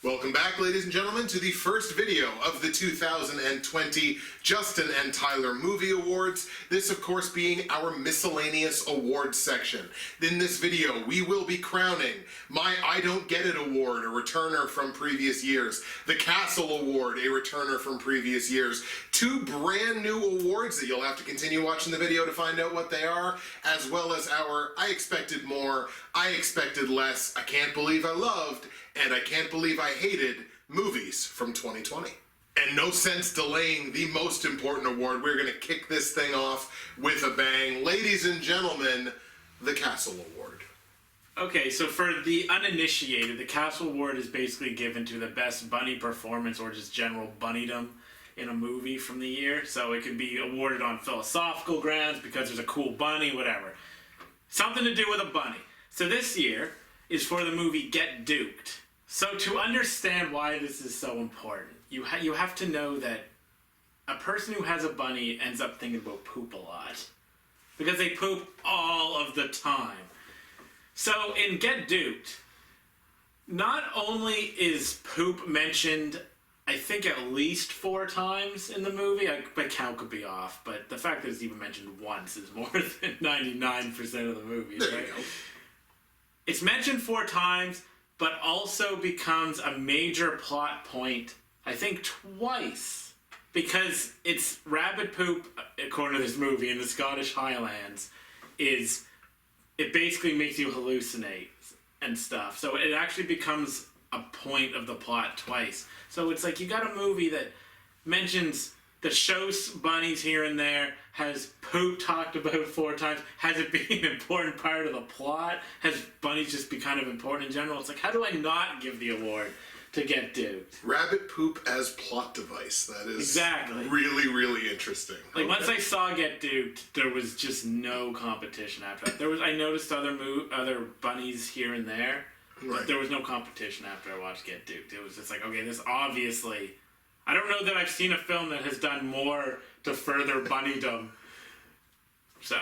Welcome back, ladies and gentlemen, to the first video of the 2020 Justin and Tyler Movie Awards. This, of course, being our Miscellaneous Awards section. In this video, we will be crowning my I Don't Get It Award, a returner from previous years, the Castle Award, a returner from previous years, two brand new awards that you'll have to continue watching the video to find out what they are, as well as our I Expected More, I Expected Less, I Can't Believe I Loved, and I Can't Believe I Hated movies from 2020. And no sense delaying the most important award. We're going to kick this thing off with a bang. Ladies and gentlemen, the Castle Award. Okay, so for the uninitiated, the Castle Award is basically given to the best bunny performance or just general bunnydom in a movie from the year. So it could be awarded on philosophical grounds because there's a cool bunny, whatever. Something to do with a bunny. So this year is for the movie Get Duked. So to understand why this is so important, you have to know that a person who has a bunny ends up thinking about poop a lot. Because they poop all of the time. So in Get Duked, not only is poop mentioned, I think at least 4 times in the movie. My count could be off, but the fact that it's even mentioned once is more than 99% of the movie. There you go. It's mentioned 4 times, but also becomes a major plot point, I think twice, because it's rabbit poop, according to this movie, in the Scottish Highlands, it basically makes you hallucinate and stuff. So it actually becomes a point of the plot twice. So it's like you got a movie that mentions the shows bunnies here and there, has poop talked about 4 times, has it be an important part of the plot, has bunnies just be kind of important in general. It's like, how do I not give the award to Get Duked? Rabbit poop as plot device. That is exactly really, really interesting. Like, once I saw Get Duked, there was just no competition after that. I noticed other bunnies here and there, but there was no competition after I watched Get Duked. It was just like, okay, this obviously... I don't know that I've seen a film that has done more to further bunnydom. So,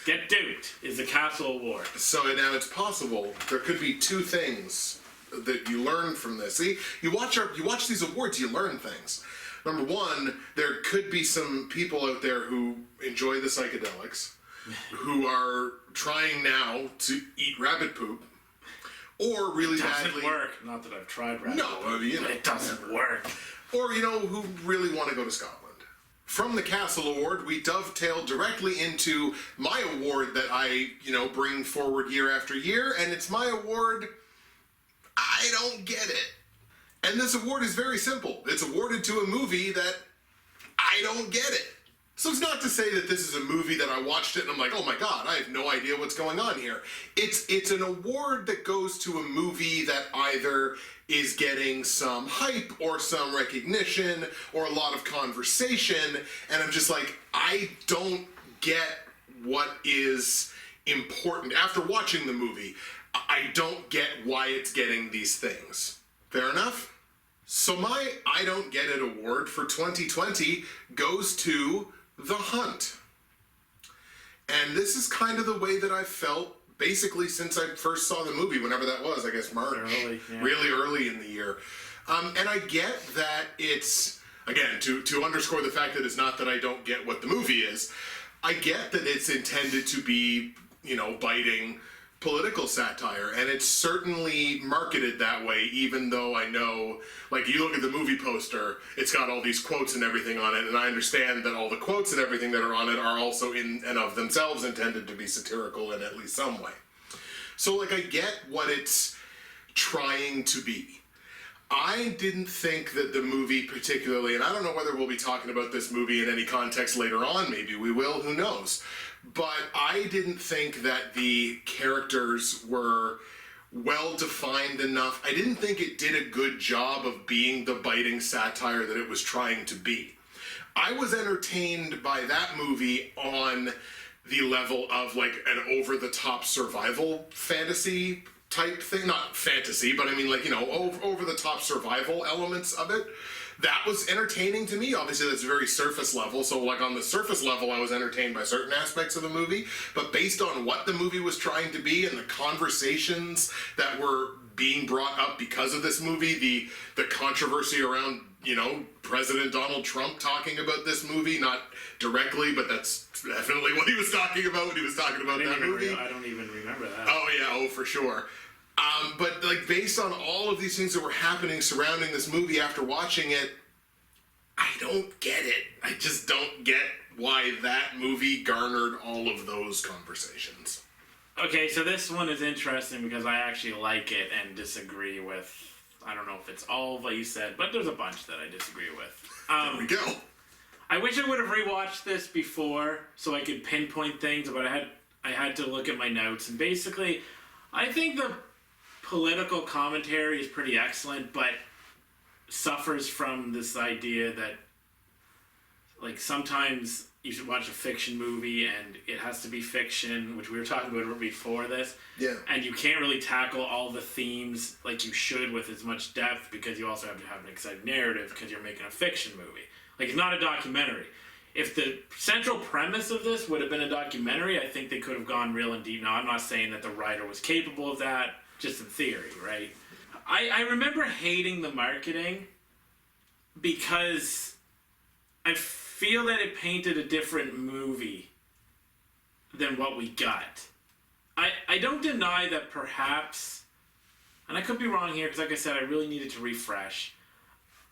Get Duked is the Castle Award. So now it's possible there could be 2 things that you learn from this. See, you watch these awards, you learn things. Number 1, there could be some people out there who enjoy the psychedelics, who are trying now to eat rabbit poop, or really badly... It doesn't work. Not that I've tried rabbit poop. No, you know, it doesn't work. Or, who really want to go to Scotland. From the Castle Award, we dovetail directly into my award that I, bring forward year after year, and it's my award, I don't get it. And this award is very simple. It's awarded to a movie that I don't get it. So it's not to say that this is a movie that I watched it and I'm like, oh my god, I have no idea what's going on here. It's an award that goes to a movie that either is getting some hype or some recognition or a lot of conversation, and I'm just like, I don't get what is important. After watching the movie, I don't get why it's getting these things. Fair enough? So my I Don't Get It award for 2020 goes to The Hunt. And this is kind of the way that I've felt basically since I first saw the movie, whenever that was, I guess March. Really early in the year. And I get that it's, again, to underscore the fact that it's not that I don't get what the movie is, I get that it's intended to be, biting political satire, and it's certainly marketed that way, even though I know, like, you look at the movie poster, it's got all these quotes and everything on it, and I understand that all the quotes and everything that are on it are also in and of themselves intended to be satirical in at least some way. So, like, I get what it's trying to be. I didn't think that the movie particularly, and I don't know whether we'll be talking about this movie in any context later on, maybe we will, who knows. but I didn't think that the characters were well defined enough. I didn't think it did a good job of being the biting satire that it was trying to be. I was entertained by that movie on the level of like an over-the-top survival fantasy type thing. Not fantasy, but I mean like, you know, over-the-top survival elements of it. That was entertaining to me. Obviously, that's very surface level. So, like, on the surface level, I was entertained by certain aspects of the movie. But based on what the movie was trying to be and the conversations that were being brought up because of this movie, the controversy around, you know, President Donald Trump talking about this movie, not directly, but that's definitely what he was talking about when he was talking about that movie. I don't even remember that. Oh, yeah, oh, for sure. But like based on all of these things that were happening surrounding this movie after watching it, I don't get it. I just don't get why that movie garnered all of those conversations. Okay, so this one is interesting because I actually like it and disagree with, I don't know if it's all of what you said, but there's a bunch that I disagree with. There we go. I wish I would have rewatched this before so I could pinpoint things, but I had to look at my notes, and basically, I think the political commentary is pretty excellent, but suffers from this idea that, like, sometimes you should watch a fiction movie and it has to be fiction, which we were talking about before this. Yeah. And you can't really tackle all the themes like you should with as much depth because you also have to have an exciting narrative because you're making a fiction movie. Like, it's not a documentary. If the central premise of this would have been a documentary, I think they could have gone real and deep. Now, I'm not saying that the writer was capable of that, just in theory, right? I remember hating the marketing because I feel that it painted a different movie than what we got. I don't deny that perhaps, and I could be wrong here because like I said, I really needed to refresh.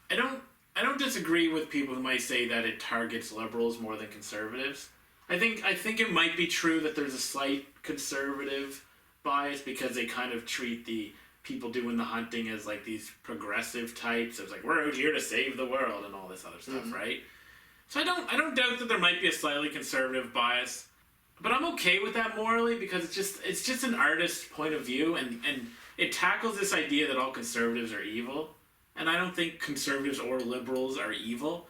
I don't disagree with people who might say that it targets liberals more than conservatives. I think it might be true that there's a slight conservative bias because they kind of treat the people doing the hunting as like these progressive types. It's like, we're out here to save the world and all this other stuff, right? So I don't doubt that there might be a slightly conservative bias, but I'm okay with that morally because it's just an artist's point of view, and it tackles this idea that all conservatives are evil, and I don't think conservatives or liberals are evil.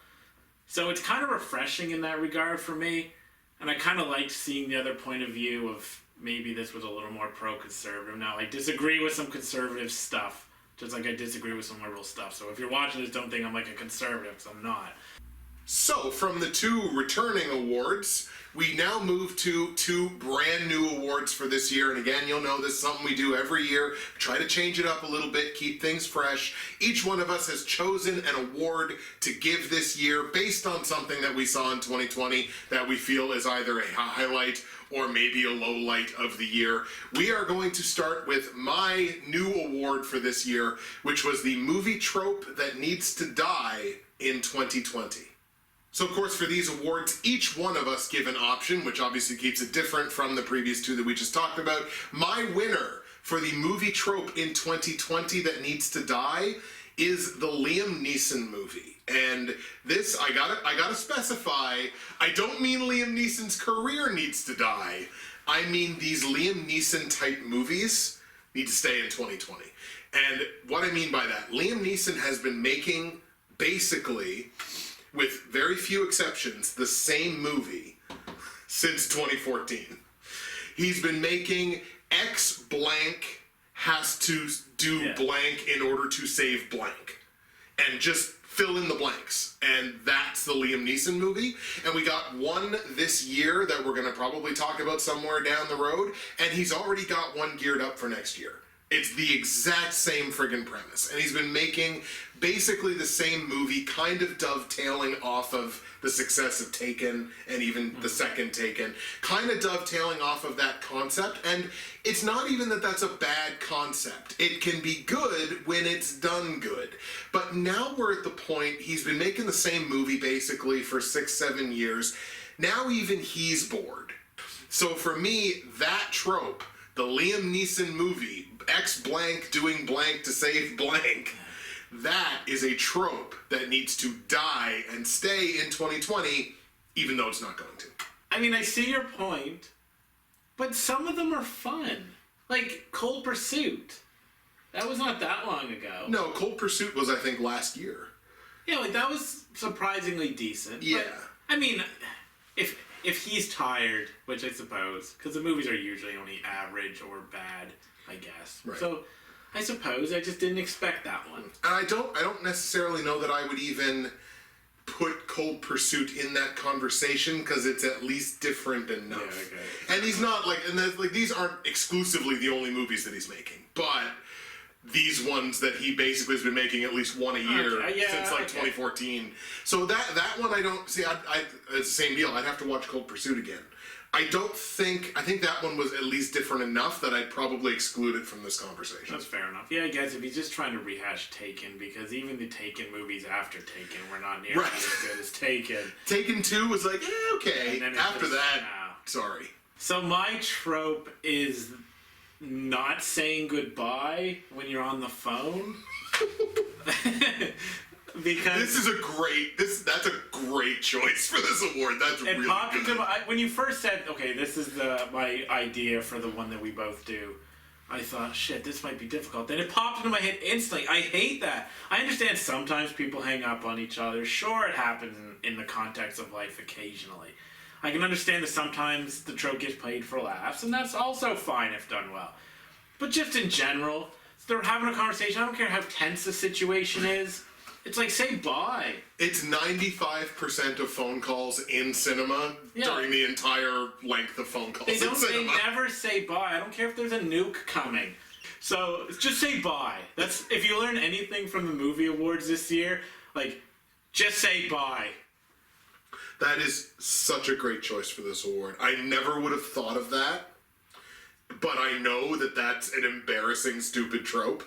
So it's kind of refreshing in that regard for me, and I kind of liked seeing the other point of view of maybe this was a little more pro-conservative. Now, I disagree with some conservative stuff, just like I disagree with some liberal stuff. So if you're watching this, don't think I'm like a conservative, because I'm not. So, from the 2 returning awards, we now move to 2 brand new awards for this year. And again, you'll know this is something we do every year. Try to change it up a little bit, keep things fresh. Each one of us has chosen an award to give this year based on something that we saw in 2020 that we feel is either a highlight or maybe a low light of the year. We are going to start with my new award for this year, which was the movie trope that needs to die in 2020. So, of course, for these awards, each one of us give an option, which obviously keeps it different from the previous 2 that we just talked about. My winner for the movie trope in 2020 that needs to die is the Liam Neeson movie. And this, I gotta specify, I don't mean Liam Neeson's career needs to die. I mean these Liam Neeson type movies need to stay in 2020. And what I mean by that, Liam Neeson has been making, basically, with very few exceptions, the same movie since 2014. He's been making X blank has to do blank in order to save blank. And just fill in the blanks. And that's the Liam Neeson movie. And we got one this year that we're going to probably talk about somewhere down the road. And he's already got one geared up for next year. It's the exact same friggin' premise. And he's been making basically the same movie, kind of dovetailing off of the success of Taken and even the second Taken, kind of dovetailing off of that concept. And it's not even that that's a bad concept. It can be good when it's done good. But now we're at the point, he's been making the same movie basically for 6-7 years. Now even he's bored. So for me, that trope, the Liam Neeson movie, X blank doing blank to save blank, that is a trope that needs to die and stay in 2020, even though it's not going to. I mean, I see your point, but some of them are fun. Like Cold Pursuit. That was not that long ago. No, Cold Pursuit was, I think, last year. Yeah, like that was surprisingly decent. Yeah. But, I mean, if he's tired, which I suppose, because the movies are usually only average or bad, I guess. Right. So, I suppose I just didn't expect that one. And I don't necessarily know that I would even put Cold Pursuit in that conversation because it's at least different enough. Yeah, okay. And he's not like, and like these aren't exclusively the only movies that he's making, but these ones that he basically has been making at least one a year since like 2014. So that one I don't see. It's the same deal. I'd have to watch Cold Pursuit again. I think that one was at least different enough that I'd probably exclude it from this conversation. That's fair enough. Yeah, I guess if he's just trying to rehash Taken, because even the Taken movies after Taken were not nearly as good as Taken. Taken 2 was like, okay. After that, sorry. So my trope is not saying goodbye when you're on the phone. Because that's a great choice for this award. That's really good. When you first said, okay, this is my idea for the one that we both do, I thought, shit, this might be difficult. Then it popped into my head instantly. I hate that. I understand sometimes people hang up on each other. Sure, it happens in the context of life occasionally. I can understand that sometimes the trope gets played for laughs, and that's also fine if done well. But just in general, they're having a conversation. I don't care how tense the situation is. It's like, say bye. It's 95% of phone calls in cinema during the entire length of phone calls in cinema. They never say bye. I don't care if there's a nuke coming. So just say bye. That's if you learn anything from the movie awards this year, like, just say bye. That is such a great choice for this award. I never would have thought of that, but I know that that's an embarrassing, stupid trope.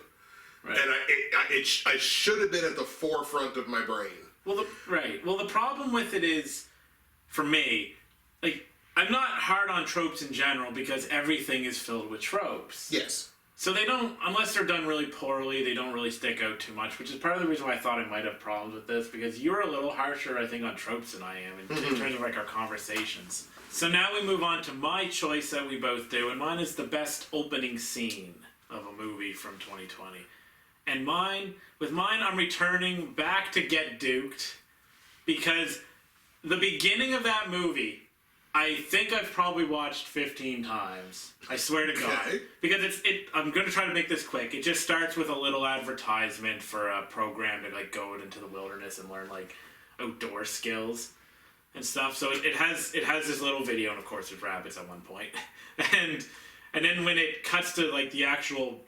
Right. And I should have been at the forefront of my brain. Well, the problem with it is, for me, like, I'm not hard on tropes in general because everything is filled with tropes. Yes. So they don't, unless they're done really poorly, they don't really stick out too much, which is part of the reason why I thought I might have problems with this, because you're a little harsher, I think, on tropes than I am in terms of, like, our conversations. So now we move on to my choice that we both do, and mine is the best opening scene of a movie from 2020. And with mine, I'm returning back to Get Duked, because the beginning of that movie, I think I've probably watched 15 times. I swear to God. Because I'm going to try to make this quick. It just starts with a little advertisement for a program to, like, go out into the wilderness and learn, like, outdoor skills and stuff. So it has this little video, and of course there's rabbits at one point. And then when it cuts to, like, the actual,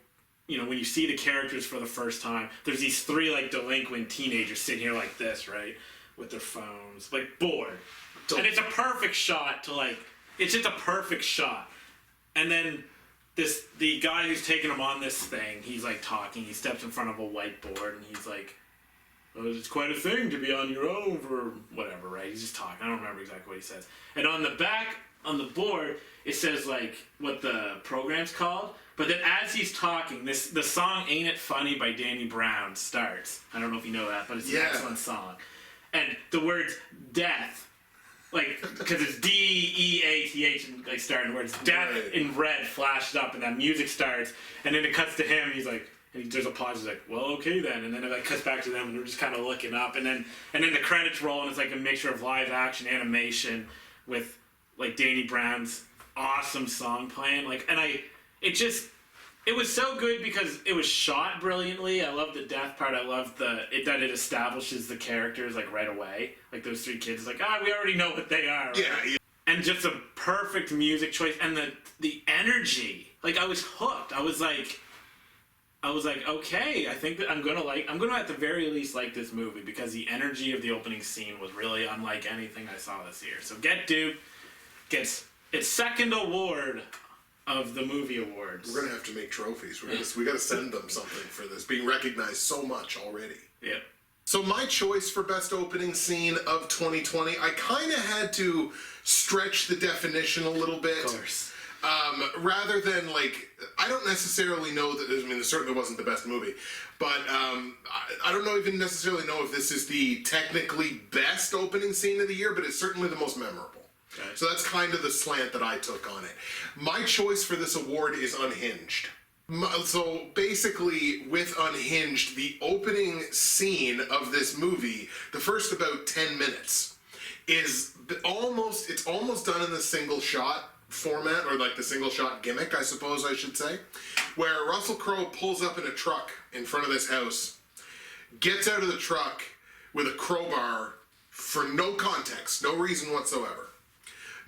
you know, when you see the characters for the first time, there's these three, like, delinquent teenagers sitting here like this, right? With their phones, like, bored. And it's a perfect shot to, like, it's just a perfect shot. And then the guy who's taking him on this thing, he's, like, talking, he steps in front of a whiteboard, and he's like, oh, it's quite a thing to be on your own for whatever, right? He's just talking. I don't remember exactly what he says. And on the back, on the board, it says, like, what the program's called. But then as he's talking, the song Ain't It Funny by Danny Brown starts. I don't know if you know that, but it's an excellent song. And the words death, like, because it's D-E-A-T-H, and, like, starting words, death in red flashed up, and that music starts, and then it cuts to him, and he's like, and there's a pause, he's like, well, okay then, and then it, like, cuts back to them, and they're just kind of looking up, and then the credits roll, and it's like a mixture of live action animation with, like, Danny Brown's awesome song playing, like, and it was so good because it was shot brilliantly. I love the death part. I love that it establishes the characters, like, right away. Like, those three kids, like, we already know what they are. Right? Yeah. And just a perfect music choice, and the energy. Like, I was hooked. I was like, okay, I think that I'm gonna at the very least like this movie because the energy of the opening scene was really unlike anything I saw this year. So Get Duked gets its second award of the movie awards. We're gonna have to make trophies. We gotta send them something for this, being recognized so much already. Yep. So my choice for best opening scene of 2020, I kind of had to stretch the definition a little bit. Of course. Rather than, like, I don't necessarily know that, I mean, it certainly wasn't the best movie, but I don't even necessarily know if this is the technically best opening scene of the year, but it's certainly the most memorable. Okay. So that's kind of the slant that I took on it. My choice for this award is Unhinged. So basically, with Unhinged, the opening scene of this movie, the first about 10 minutes, is it's almost done in the single shot format, or like the single shot gimmick, I suppose I should say, where Russell Crowe pulls up in a truck in front of this house, gets out of the truck with a crowbar for no context, no reason whatsoever,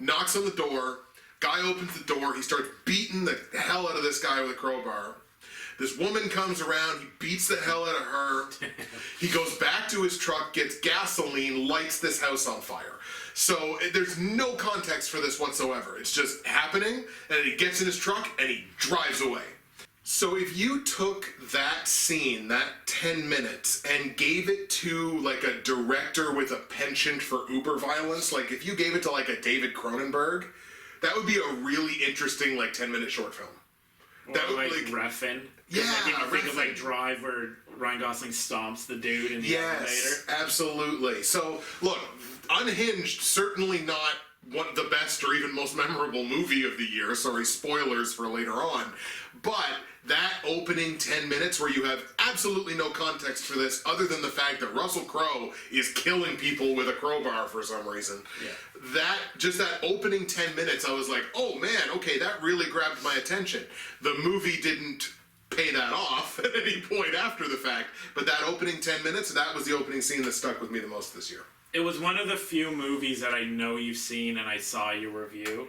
knocks on the door, guy opens the door, he starts beating the hell out of this guy with a crowbar. This woman comes around, he beats the hell out of her. He goes back to his truck, gets gasoline, lights this house on fire. So there's no context for this whatsoever. It's just happening, and he gets in his truck and he drives away. So if you took that scene, that 10 minutes, and gave it to like a director with a penchant for uber violence, like if you gave it to like a David Cronenberg, that would be a really interesting like 10-minute short film. Or That would, like like- Refn. Yeah, I think of like Refn. Drive, where Ryan Gosling stomps the dude in the elevator. Yes, absolutely. So, look, Unhinged, certainly not the best or even most memorable movie of the year. Sorry, spoilers for later on. But that opening 10 minutes where you have absolutely no context for this other than the fact that Russell Crowe is killing people with a crowbar for some reason. Yeah. That opening 10 minutes, I was like, oh man, okay, that really grabbed my attention. The movie didn't pay that off at any point after the fact, but that opening 10 minutes, that was the opening scene that stuck with me the most this year. It was one of the few movies that I know you've seen, and I saw your review.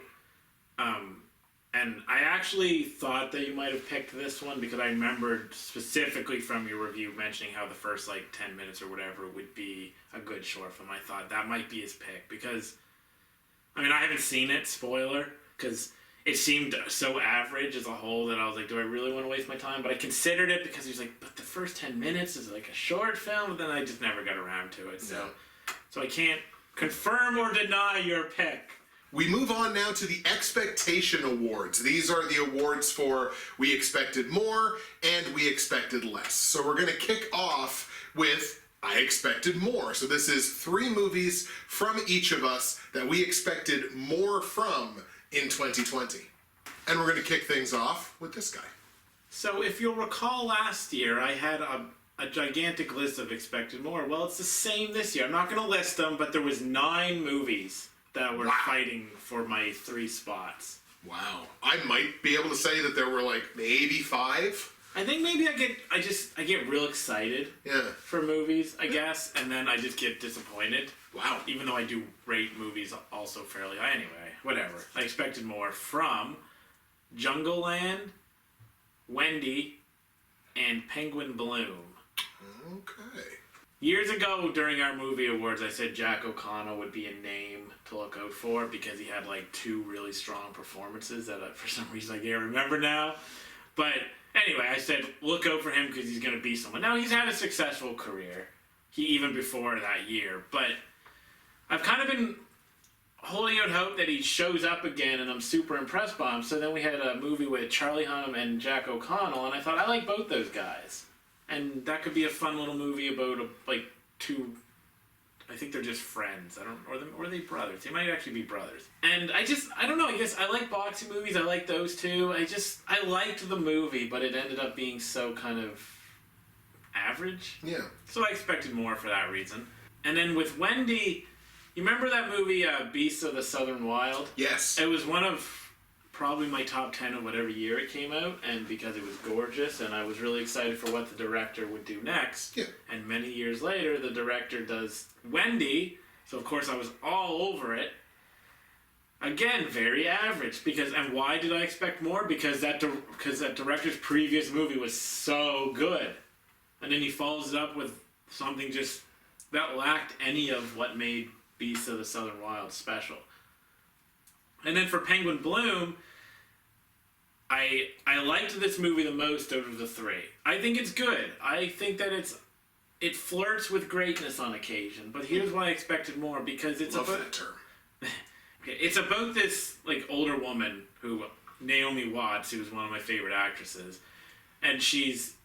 And I actually thought that you might have picked this one because I remembered specifically from your review mentioning how the first like 10 minutes or whatever would be a good short film. I thought that might be his pick because, I mean, I haven't seen it, spoiler, because it seemed so average as a whole that I was like, do I really want to waste my time? But I considered it because he was like, but the first 10 minutes is like a short film, but then I just never got around to it. So I can't confirm or deny your pick. We move on now to the Expectation Awards. These are the awards for we expected more and we expected less. So we're going to kick off with I expected more. So this is 3 movies from each of us that we expected more from in 2020. And we're going to kick things off with this guy. So if you'll recall last year, I had a gigantic list of expected more. Well, it's the same this year. I'm not going to list them, but there was 9 movies that were fighting for my 3 spots. Wow. I might be able to say that there were like maybe 5. I think maybe I get real excited for movies, I guess, and then I just get disappointed. Wow. Even though I do rate movies also fairly high. Anyway, whatever. I expected more from Jungle Land, Wendy, and Penguin Bloom. Okay. Years ago during our movie awards, I said Jack O'Connell would be a name to look out for because he had like 2 really strong performances that for some reason I can't remember now. But anyway, I said look out for him because he's going to be someone. Now, he's had a successful career, even before that year. But I've kind of been holding out hope that he shows up again, and I'm super impressed by him. So then we had a movie with Charlie Hunnam and Jack O'Connell, and I thought I like both those guys. And that could be a fun little movie about like 2. I think they're just friends. Or are they brothers? They might actually be brothers. And I don't know. I guess I like boxing movies. I like those 2. I liked the movie, but it ended up being so kind of average. Yeah. So I expected more for that reason. And then with Wendy, you remember that movie Beasts of the Southern Wild? Yes. It was one of probably my top 10 of whatever year it came out, and because it was gorgeous, and I was really excited for what the director would do next. Yeah. And many years later, the director does Wendy, so of course I was all over it. Again, very average. And why did I expect more? Because that director's previous movie was so good, and then he follows it up with something just that lacked any of what made Beasts of the Southern Wild special. And then for Penguin Bloom, I liked this movie the most out of the 3. I think it's good. I think that it flirts with greatness on occasion. But here's why I expected more, because it's Love about that term. it's about this like older woman who Naomi Watts, who's one of my favorite actresses, and she's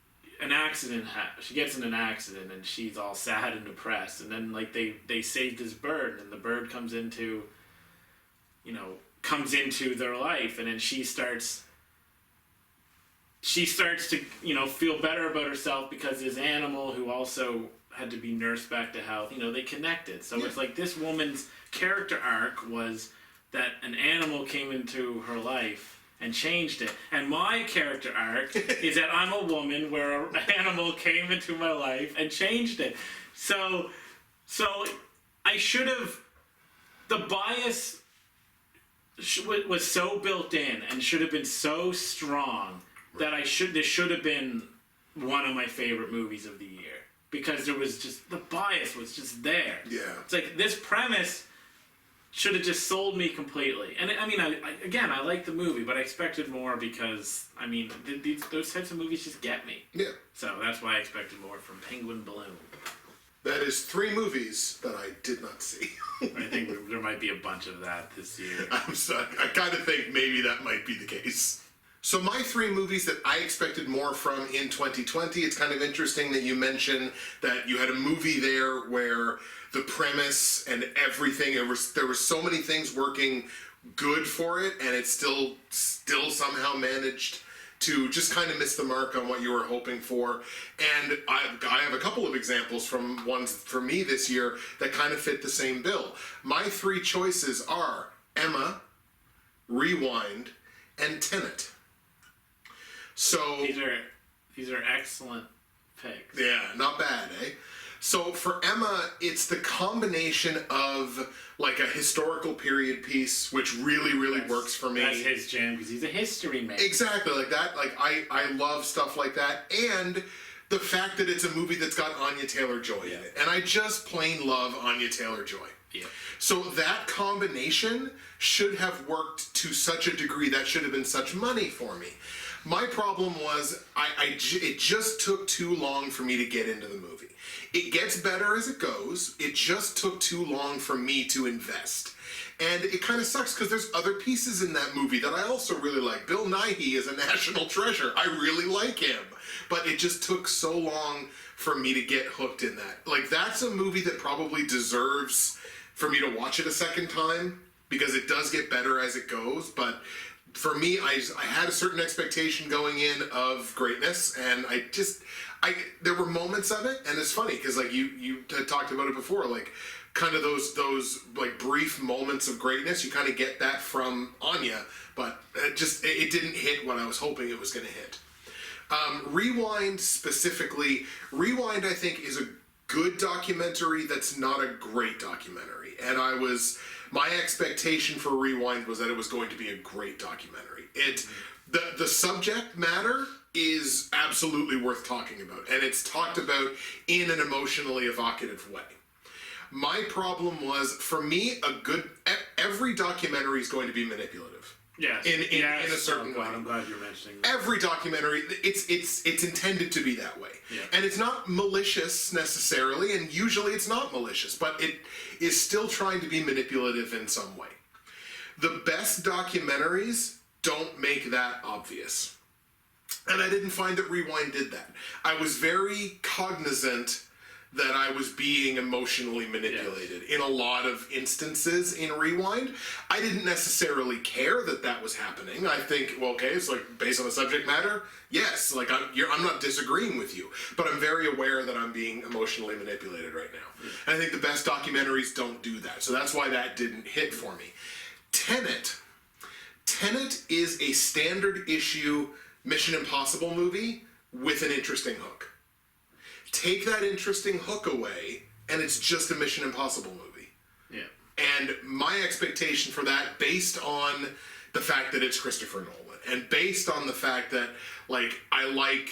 she gets in an accident and she's all sad and depressed, and then like they saved this bird, and the bird comes into comes into their life, and then she starts to, feel better about herself because this animal who also had to be nursed back to health, they connected. So it's like this woman's character arc was that an animal came into her life and changed it. And my character arc is that I'm a woman where an animal came into my life and changed it. So I should have, the bias was so built in and should have been so strong that this should have been one of my favorite movies of the year, because there was just, the bias was just there. Yeah. It's like, this premise should have just sold me completely. And I like the movie, but I expected more because, those types of movies just get me. Yeah. So that's why I expected more from Penguin Bloom. That is 3 movies that I did not see. I think there might be a bunch of that this year. I'm sorry. I kind of think maybe that might be the case. So my 3 movies that I expected more from in 2020, it's kind of interesting that you mentioned that you had a movie there where the premise and everything, there were so many things working good for it, and it still somehow managed to just kind of miss the mark on what you were hoping for. And I have a couple of examples from ones for me this year that kind of fit the same bill. My 3 choices are Emma, Rewind, and Tenet. So these are excellent picks. yeah, not bad, eh? So for Emma, it's the combination of like a historical period piece, which really works for me. That's his jam, because he's a history man. Exactly, like that. Like I love stuff like that, and the fact that it's a movie that's got Anya Taylor-Joy in it, and I just plain love Anya Taylor-Joy. Yeah. So that combination should have worked to such a degree, that should have been such money for me. My problem was it just took too long for me to get into the movie. It gets better as it goes. It just took too long for me to invest. And it kind of sucks because there's other pieces in that movie that I also really like. Bill Nighy is a national treasure. I really like him. But it just took so long for me to get hooked in that. Like, that's a movie that probably deserves for me to watch it a second time, because it does get better as it goes. But for me, I had a certain expectation going in of greatness, and there were moments of it, and it's funny because like you had talked about it before, like kind of those like brief moments of greatness, you kind of get that from Anya, but it didn't hit what I was hoping it was going to hit. Rewind specifically, Rewind I think is a good documentary that's not a great documentary, and my expectation for Rewind was that it was going to be a great documentary. The subject matter is absolutely worth talking about, and it's talked about in an emotionally evocative way. My problem was, for me, every documentary is going to be manipulative. Yes. In a certain way. I'm glad you're mentioning that. Every documentary, it's intended to be that way. Yeah. And it's not malicious necessarily, and usually it's not malicious, but it is still trying to be manipulative in some way. The best documentaries don't make that obvious. And I didn't find that Rewind did that. I was very cognizant that I was being emotionally manipulated in a lot of instances in Rewind. I didn't necessarily care that was happening. I think, well, okay, it's like based on the subject matter, yes, like I'm not disagreeing with you, but I'm very aware that I'm being emotionally manipulated right now. And I think the best documentaries don't do that, so that's why that didn't hit for me. Tenet is a standard issue Mission Impossible movie with an interesting hook. Take that interesting hook away, and it's just a Mission Impossible movie. Yeah. And my expectation for that, based on the fact that it's Christopher Nolan, and based on the fact that, like, I like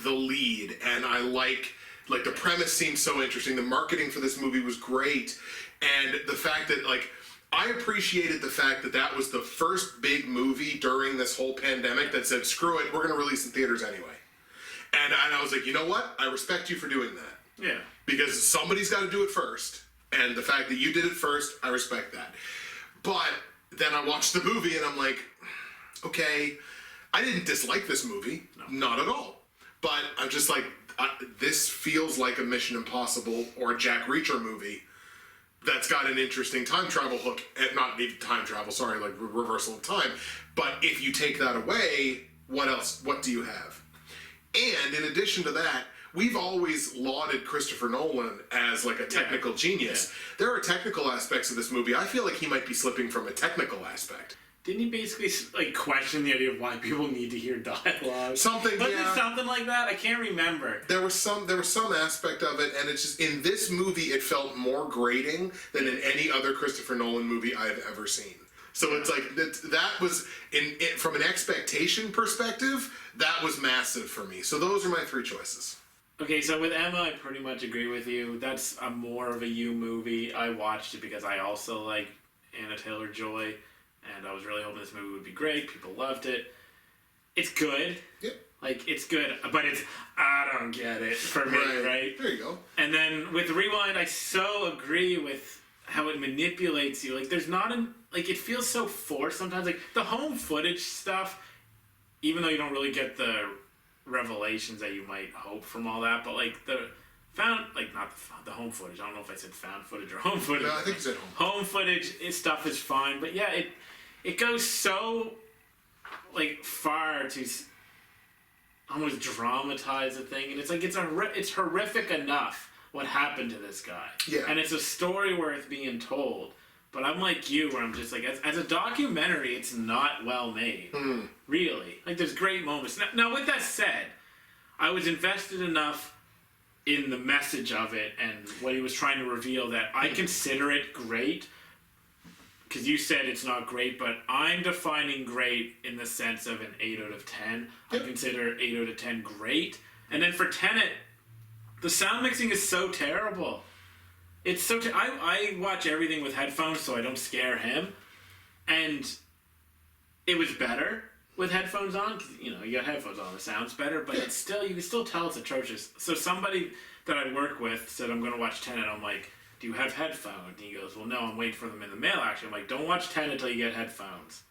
the lead, and I like the premise seems so interesting, the marketing for this movie was great, and the fact that, like, I appreciated the fact that was the first big movie during this whole pandemic that said, screw it, we're going to release in theaters anyway. And I was like, you know what? I respect you for doing that. Yeah. Because somebody's got to do it first. And the fact that you did it first, I respect that. But then I watched the movie and I'm like, okay, I didn't dislike this movie. No. Not at all. But I'm just like, this feels like a Mission Impossible or a Jack Reacher movie that's got an interesting time travel hook, not even time travel, sorry, like reversal of time. But if you take that away, what else? What do you have? And in addition to that, we've always lauded Christopher Nolan as like a technical genius. Yeah. There are technical aspects of this movie. I feel like he might be slipping from a technical aspect. Didn't he basically like question the idea of why people need to hear dialogue? Something, Wasn't it something like that? I can't remember. There was some aspect of it, and it's just in this movie it felt more grating than in any other Christopher Nolan movie I've ever seen. So it's like that was from an expectation perspective, that was massive for me. So those are my three choices. Okay, so with Emma, I pretty much agree with you. That's a more of a you movie. I watched it because I also like Anna Taylor-Joy, and I was really hoping this movie would be great. People loved it. It's good. Yep. Like, it's good, but it's, I don't get it for me, right? There you go. And then with Rewind, I so agree with how it manipulates you. Like, there's not like, it feels so forced sometimes. Like, the home footage stuff, even though you don't really get the revelations that you might hope from all that, but, like, the the home footage. I don't know if I said found footage or home footage. No, I think you said home. Home footage stuff is fine, but yeah, it goes so, like, far to almost dramatize the thing, and it's like it's horrific enough what happened to this guy. Yeah. And it's a story worth being told. But I'm like you, where I'm just like, as a documentary, it's not well made. Really. Like, there's great moments. Now, with that said, I was invested enough in the message of it and what he was trying to reveal that I consider it great. Because you said it's not great, but I'm defining great in the sense of an 8 out of 10. Yep. I consider 8 out of 10 great. And then for Tenet, the sound mixing is so terrible. It's so... I watch everything with headphones so I don't scare him. And it was better with headphones on. 'Cause, you know, you got headphones on, the sound's better. But it's still... You can still tell it's atrocious. So somebody that I work with said, I'm going to watch Tenet. I'm like, do you have headphones? And he goes, well, no, I'm waiting for them in the mail, actually. I'm like, don't watch Tenet until you get headphones.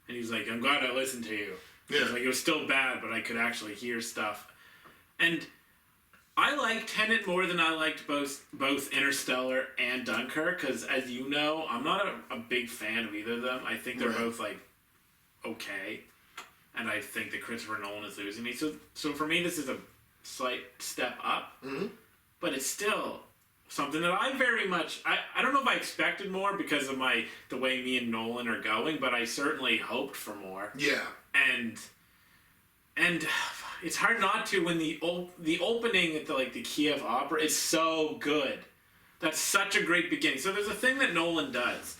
And he's like, I'm glad I listened to you. Yeah. Like, it was still bad, but I could actually hear stuff. And... I liked Tenet more than I liked both Interstellar and Dunkirk, because as you know, I'm not a big fan of either of them. I think they're both, like, okay. And I think that Christopher Nolan is losing me. So for me, this is a slight step up. Mm-hmm. But it's still something that I very much... I don't know if I expected more because of the way me and Nolan are going, but I certainly hoped for more. Yeah. And it's hard not to when the opening at the Kiev Opera is so good. That's such a great beginning. So there's a thing that Nolan does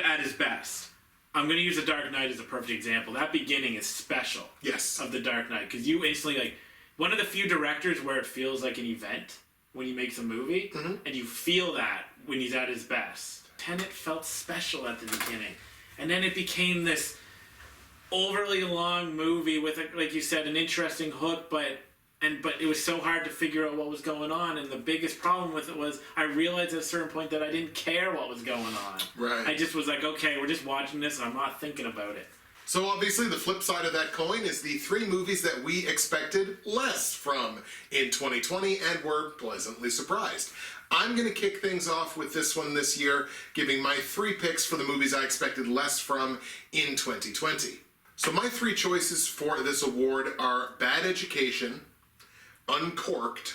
at his best. I'm going to use The Dark Knight as a perfect example. That beginning is special. Yes. Of The Dark Knight, because you instantly, like, one of the few directors where it feels like an event when he makes a movie, and you feel that when he's at his best. Tenet felt special at the beginning, and then it became this overly long movie with, like you said, an interesting hook, but it was so hard to figure out what was going on. And the biggest problem with it was I realized at a certain point that I didn't care what was going on. Right. I just was like, okay, we're just watching this and I'm not thinking about it. So obviously the flip side of that coin is the 3 movies that we expected less from in 2020 and were pleasantly surprised. I'm going to kick things off with this one this year, giving my 3 picks for the movies I expected less from in 2020. So my 3 choices for this award are Bad Education, Uncorked,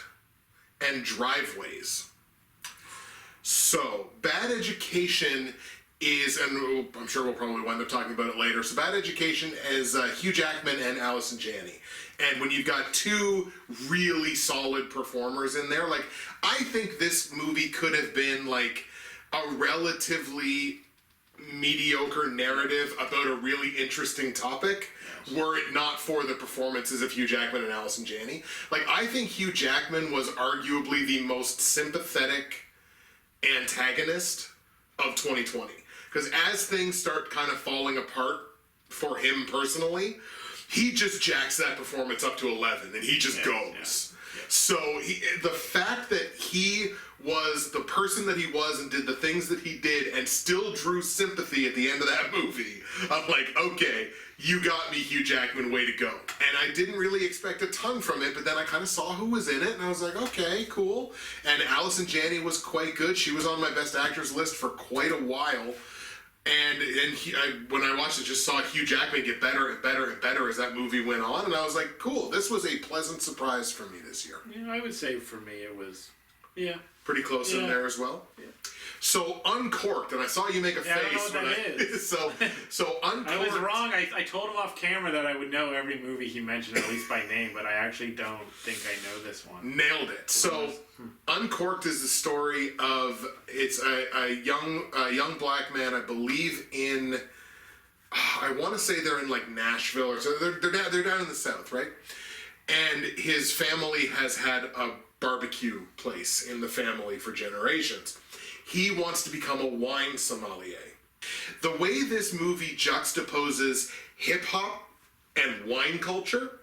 and Driveways. So, Bad Education is, and I'm sure we'll probably wind up talking about it later, so Bad Education is Hugh Jackman and Allison Janney. And when you've got 2 really solid performers in there, like, I think this movie could have been, like, a relatively mediocre narrative about a really interesting topic were it not for the performances of Hugh Jackman and Allison Janney. Like, I think Hugh Jackman was arguably the most sympathetic antagonist of 2020. Because as things start kind of falling apart for him personally, he just jacks that performance up to 11, and he just goes. So the fact that he was the person that he was and did the things that he did and still drew sympathy at the end of that movie, I'm like, okay, you got me, Hugh Jackman, way to go. And I didn't really expect a ton from it, but then I kind of saw who was in it, and I was like, okay, cool. And Allison Janney was quite good. She was on my Best Actors list for quite a while. And when I watched it, just saw Hugh Jackman get better and better and better as that movie went on, and I was like, cool, this was a pleasant surprise for me this year. Yeah, I would say for me it was, pretty close in there as well. Yeah. So Uncorked, and I saw you make a face. I don't know what that is. So Uncorked. I was wrong. I told him off camera that I would know every movie he mentioned at least by name, but I actually don't think I know this one. Nailed it. So Uncorked is the story of a young black man, I believe in. I want to say they're in like Nashville or so. They're down in the South, right? And his family has had a barbecue place in the family for generations. He wants to become a wine sommelier. The way this movie juxtaposes hip-hop and wine culture,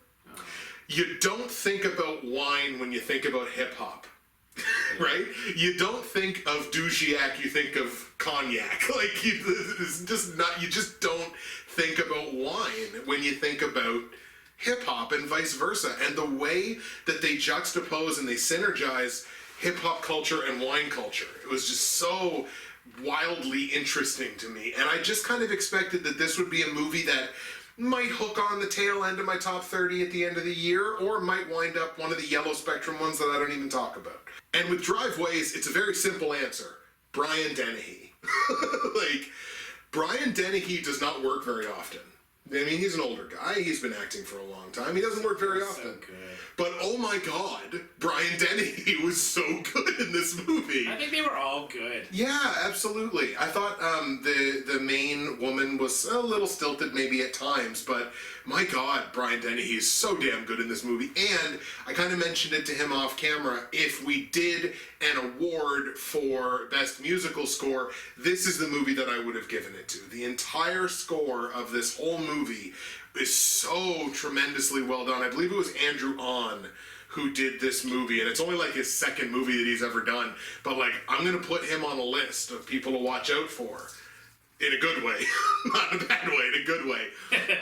you don't think about wine when you think about hip-hop, right? You don't think of Dujiak, you think of cognac. Like, it's just not, you just don't think about wine when you think about hip-hop and vice versa. And the way that they juxtapose and they synergize hip-hop culture and wine culture, it was just so wildly interesting to me. And I just kind of expected that this would be a movie that might hook on the tail end of my top 30 at the end of the year, or might wind up one of the yellow spectrum ones that I don't even talk about. And with Driveways, it's a very simple answer. Brian Dennehy. Like, Brian Dennehy does not work very often. I mean, he's an older guy. He's been acting for a long time. He doesn't work very often. So good. But oh my God, Brian Dennehy was so good in this movie. I think they were all good. Yeah, absolutely. I thought the main woman was a little stilted maybe at times, but my God, Brian Dennehy is so damn good in this movie. And I kind of mentioned it to him off camera. If we did an award for Best Musical Score, this is the movie that I would have given it to. The entire score of this whole movie is so tremendously well done. I believe it was Andrew Ahn who did this movie, and it's only like his second movie that he's ever done, but like, I'm gonna put him on a list of people to watch out for. In a good way. Not in a bad way, in a good way.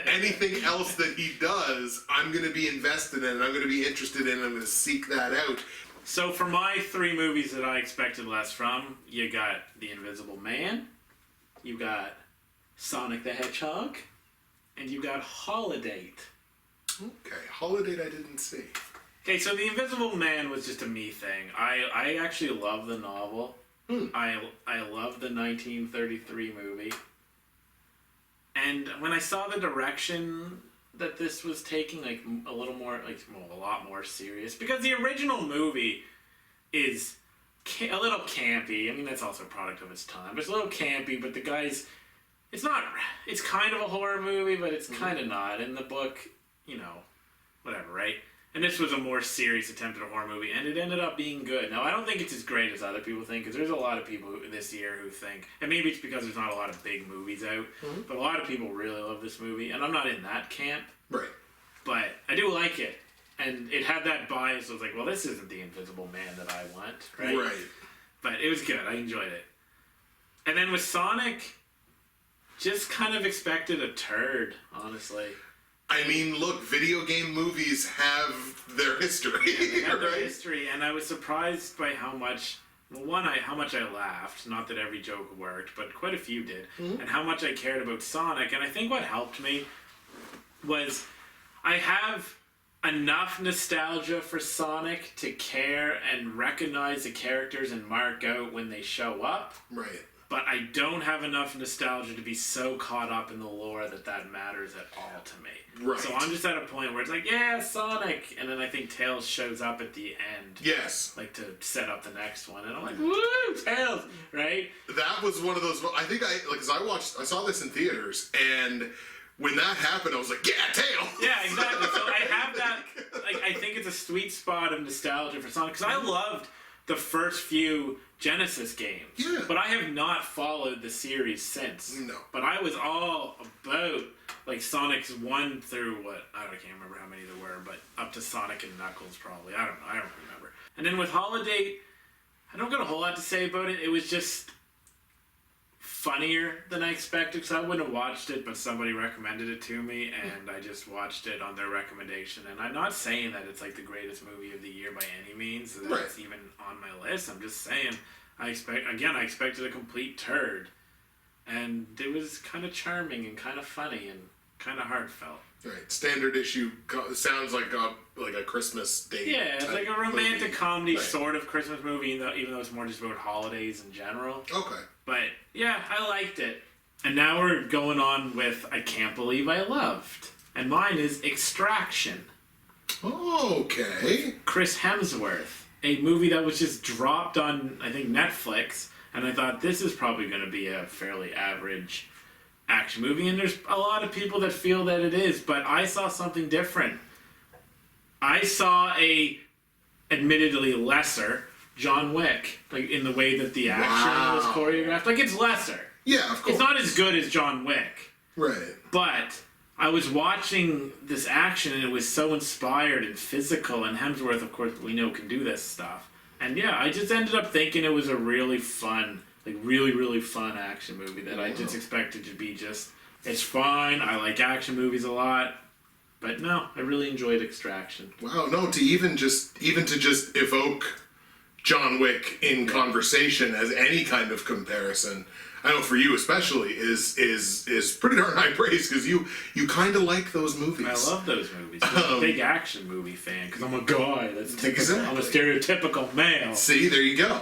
Anything else that he does, I'm gonna be invested in, I'm gonna be interested in, I'm gonna seek that out. So for my 3 movies that I expected less from, you got The Invisible Man, you got Sonic the Hedgehog, and you got Holiday. Okay, Holiday I didn't see. Okay, so The Invisible Man was just a me thing. I actually love the novel. I love the 1933 movie. And when I saw the direction that this was taking, like a little more, like well, a lot more serious, because the original movie is a little campy. I mean, that's also a product of its time. It's a little campy, but the guys, it's kind of a horror movie, but it's kind of not. In the book, you know, whatever, right? And this was a more serious attempt at a horror movie, and it ended up being good. Now, I don't think it's as great as other people think, because there's a lot of people this year who think, and maybe it's because there's not a lot of big movies out, but a lot of people really love this movie, and I'm not in that camp. Right. But I do like it, and it had that bias. I was like, well, this isn't the Invisible Man that I want, right? Right. But it was good. I enjoyed it. And then with Sonic, just kind of expected a turd, honestly. I mean, look, video game movies have their history, They have their right? history, and I was surprised by how much. Well, how much I laughed. Not that every joke worked, but quite a few did, and how much I cared about Sonic. And I think what helped me was I have enough nostalgia for Sonic to care and recognize the characters and mark out when they show up. Right. But I don't have enough nostalgia to be so caught up in the lore that matters at all to me. Right. So I'm just at a point where it's like, yeah, Sonic, and then I think Tails shows up at the end. Yes. Like to set up the next one, and I'm like, woo, Tails, right? That was one of those. I think I saw this in theaters, and when that happened, I was like, yeah, Tails. Yeah, exactly. So I have that. Like, I think it's a sweet spot of nostalgia for Sonic, because I loved the first few Genesis games. Yeah. But I have not followed the series since. No. But I was all about like Sonic's 1 through what I can't remember how many there were, but up to Sonic and Knuckles probably. I don't know. I don't remember. And then with Holiday, I don't got a whole lot to say about it. It was just funnier than I expected, because I wouldn't have watched it, but somebody recommended it to me, and I just watched it on their recommendation. And I'm not saying that it's like the greatest movie of the year by any means, that Right. it's even on my list. I'm just saying, I expected a complete turd, and it was kind of charming and kind of funny and kind of heartfelt. Right, standard issue sounds like a Christmas date. Yeah, it's like a romantic movie. comedy Right. sort of Christmas movie, even though it's more just about holidays in general. Okay. But yeah, I liked it. And now we're going on with I Can't Believe I Loved. And mine is Extraction. Okay. Chris Hemsworth. A movie that was just dropped on, I think, Netflix. And I thought this is probably going to be a fairly average action movie. And there's a lot of people that feel that it is. But I saw something different. I saw a admittedly lesser John Wick, like in the way that the action was choreographed. Like, it's lesser. Yeah, of course. It's not as good as John Wick. Right. But I was watching this action and it was so inspired and physical, and Hemsworth, of course, we know can do this stuff. And yeah, I just ended up thinking it was a really fun, like really, really fun action movie that I just expected to be just, it's fine. I like action movies a lot. But no, I really enjoyed Extraction. Wow, no, to even to just evoke John Wick in conversation as any kind of comparison, I know for you especially, is pretty darn high praise, because you kind of like those movies. I love those movies. I'm a big action movie fan because I'm a guy. That's typical. I'm a stereotypical male. See, there you go.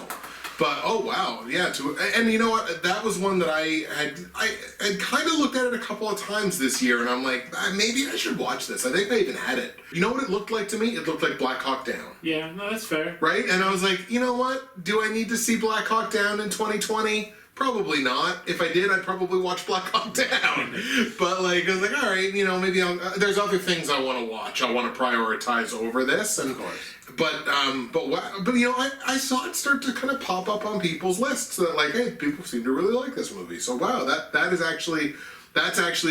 But oh wow, yeah. And you know what? That was one that I had kind of looked at it a couple of times this year, and I'm like, maybe I should watch this. I think I even had it. You know what it looked like to me? It looked like Black Hawk Down. Yeah, no, that's fair. Right? And I was like, you know what? Do I need to see Black Hawk Down in 2020? Probably not. If I did, I'd probably watch Black Hawk Down. But like, I was like, all right, you know, maybe there's other things I want to watch. I want to prioritize over this, and Of course. but you know, I saw it start to kind of pop up on people's lists that like, hey, people seem to really like this movie. So wow, that's actually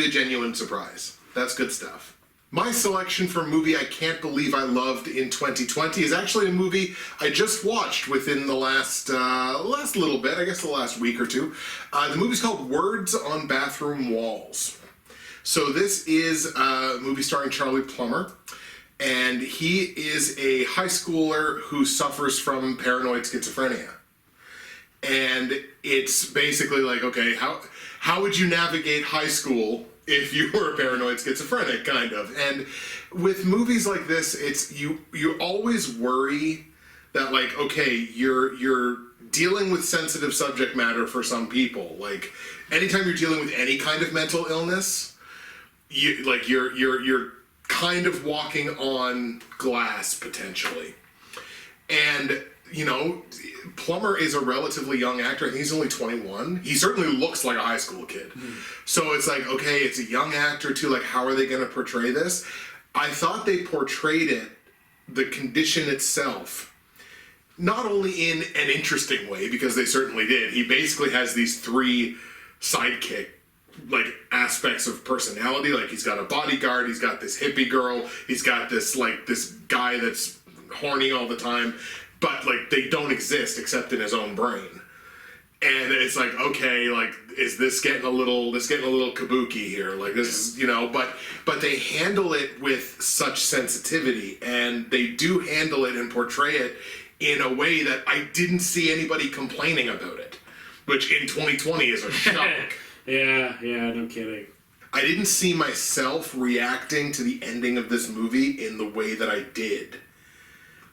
a genuine surprise. That's good stuff. My selection for a movie I can't believe I loved in 2020 is actually a movie I just watched within the last little bit, I guess the last week or two. The movie's called Words on Bathroom Walls. So this is a movie starring Charlie Plummer, and he is a high schooler who suffers from paranoid schizophrenia. And it's basically like, okay, how would you navigate high school if you were a paranoid schizophrenic, kind of? And with movies like this, it's you always worry that like, okay, you're dealing with sensitive subject matter for some people. Like anytime you're dealing with any kind of mental illness, you're kind of walking on glass potentially. And you know, Plummer is a relatively young actor. I think he's only 21. He certainly looks like a high school kid. So it's like, okay, it's a young actor too. Like, how are they going to portray this? I thought they portrayed it, the condition itself, not only in an interesting way, because they certainly did. He basically has these three sidekick like aspects of personality. Like he's got a bodyguard, he's got this hippie girl, he's got this guy that's horny all the time. But like they don't exist except in his own brain, and it's like, okay, like is this getting a little kabuki here? Like this is, you know, but they handle it with such sensitivity, and they do handle it and portray it in a way that I didn't see anybody complaining about it, which in 2020 is a shock. Yeah, no kidding. I didn't see myself reacting to the ending of this movie in the way that I did.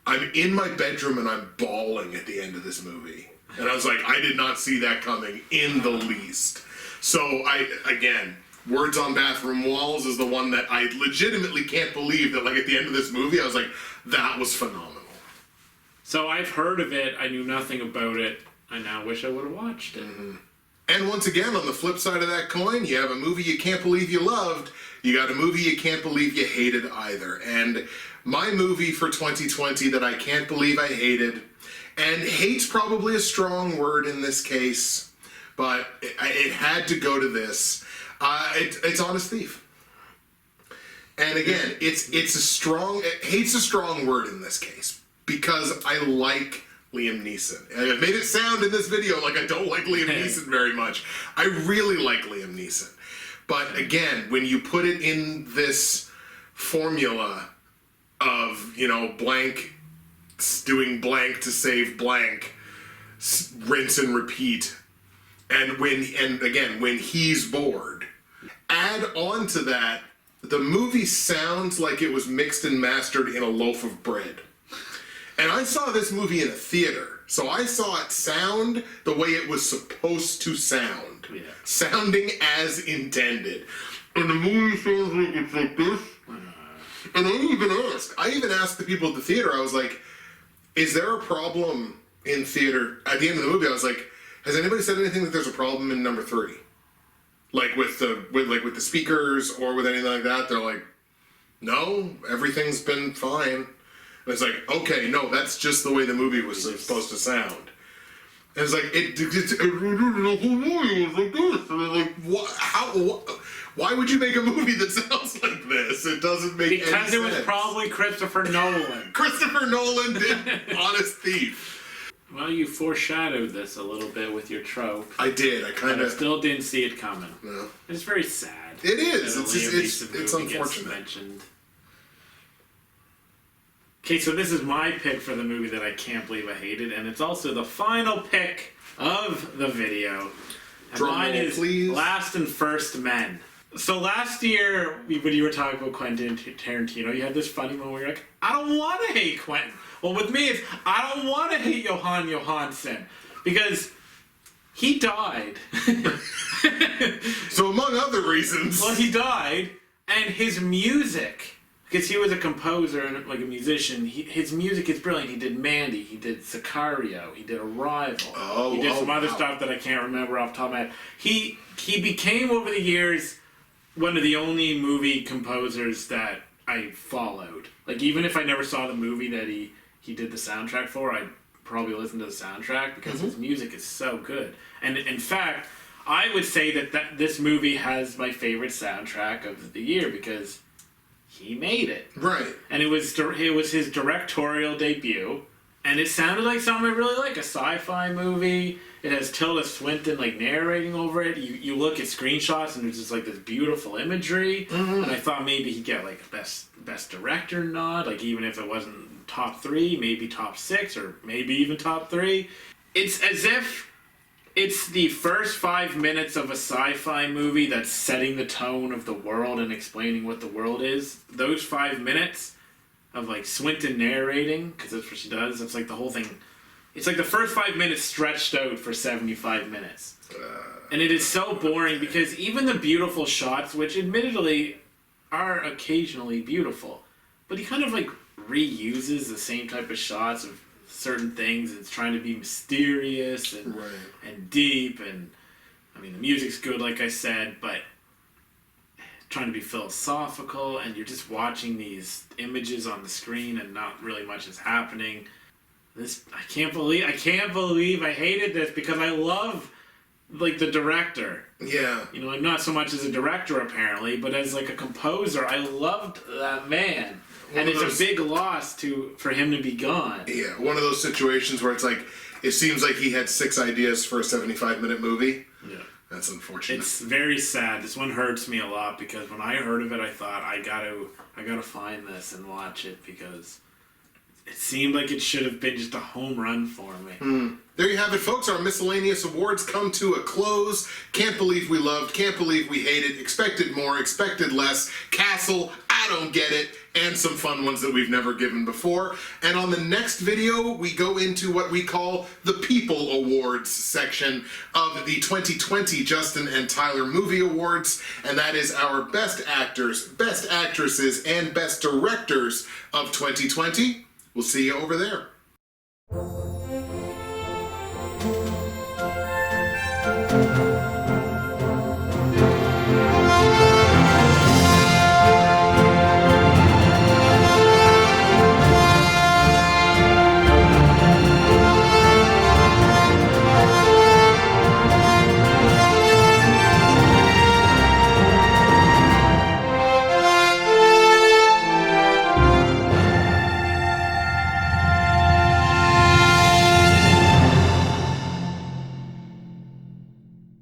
I'm in my bedroom and I'm bawling at the end of this movie. And I was like, I did not see that coming in the least. So again, Words on Bathroom Walls is the one that I legitimately can't believe that like at the end of this movie, I was like, that was phenomenal. So I've heard of it. I knew nothing about it. I now wish I would have watched it. And And once again, on the flip side of that coin, you have a movie you can't believe you loved, you got a movie you can't believe you hated either. And my movie for 2020 that I can't believe I hated, and hate's probably a strong word in this case, but it had to go to this. It's Honest Thief. And again, hate's a strong word in this case, because I like Liam Neeson. And I've made it sound in this video like I don't like Liam Neeson very much. I really like Liam Neeson. But again, when you put it in this formula of, blank, doing blank to save blank, rinse and repeat, and when he's bored, add on to that, the movie sounds like it was mixed and mastered in a loaf of bread. And I saw this movie in a theater, so I saw it sound the way it was supposed to sound. Yeah. Sounding as intended. And the movie sounds like it's like this. And I even asked the people at the theater, I was like, is there a problem in theater? At the end of the movie, I was like, has anybody said anything that there's a problem in number 3? Like with the speakers or with anything like that? They're like, no, everything's been fine. And it's like, okay, no, that's just the way the movie was supposed to sound. And it's like, the whole movie was like this. And I'm like, why would you make a movie that sounds like this? It doesn't make any sense. Because it was probably Christopher Nolan. Christopher Nolan did Honest Thief. Well, you foreshadowed this a little bit with your trope. I did. I kind I of still didn't see it coming. No. It's very sad. It is. that a Liam Neeson It's movie gets unfortunate. mentioned. Okay, so this is my pick for the movie that I can't believe I hated, and it's also the final pick of the video. And Drum mine roll, is please. Last and First Men. So last year, when you were talking about Quentin Tarantino, you had this funny moment where you're like, I don't want to hate Quentin. Well, with me, it's I don't want to hate Johan Johansson because he died. So among other reasons. Well, he died, and his music, because he was a composer and like a musician, his music is brilliant. He did Mandy, he did Sicario, he did Arrival, he did some other stuff that I can't remember off the top of my head. He became over the years one of the only movie composers that I followed. Like even if I never saw the movie that he did the soundtrack for, I'd probably listen to the soundtrack because his music is so good. And in fact, I would say that this movie has my favorite soundtrack of the year because he made it. Right. And it was his directorial debut, and it sounded like something I really like, a sci-fi movie. It has Tilda Swinton like narrating over it. You look at screenshots and there's just like this beautiful imagery. And I thought maybe he'd get like a best director nod, like even if it wasn't top 3, maybe top 6 or maybe even top 3. It's as if it's the first 5 minutes of a sci-fi movie that's setting the tone of the world and explaining what the world is. Those 5 minutes of like Swinton narrating, because that's what she does. It's like the whole thing. It's like the first 5 minutes stretched out for 75 minutes. And it is so boring because even the beautiful shots, which admittedly are occasionally beautiful, but he kind of like reuses the same type of shots of certain things. It's trying to be mysterious and deep, and I mean the music's good like I said, but trying to be philosophical, and you're just watching these images on the screen and not really much is happening. I can't believe I hated this because I love like the director. Yeah. You know, like not so much as a director apparently, but as like a composer, I loved that man. And it's a big loss for him to be gone. Yeah, one of those situations where it's like, it seems like he had 6 ideas for a 75-minute movie. Yeah. That's unfortunate. It's very sad. This one hurts me a lot because when I heard of it, I thought I gotta find this and watch it because it seemed like it should have been just a home run for me. There you have it, folks. Our Miscellaneous Awards come to a close. Can't believe we loved, can't believe we hated, expected more, expected less, Castle, I don't get it, and some fun ones that we've never given before. And on the next video, we go into what we call the People Awards section of the 2020 Justin and Tyler Movie Awards, and that is our Best Actors, Best Actresses, and Best Directors of 2020. We'll see you over there.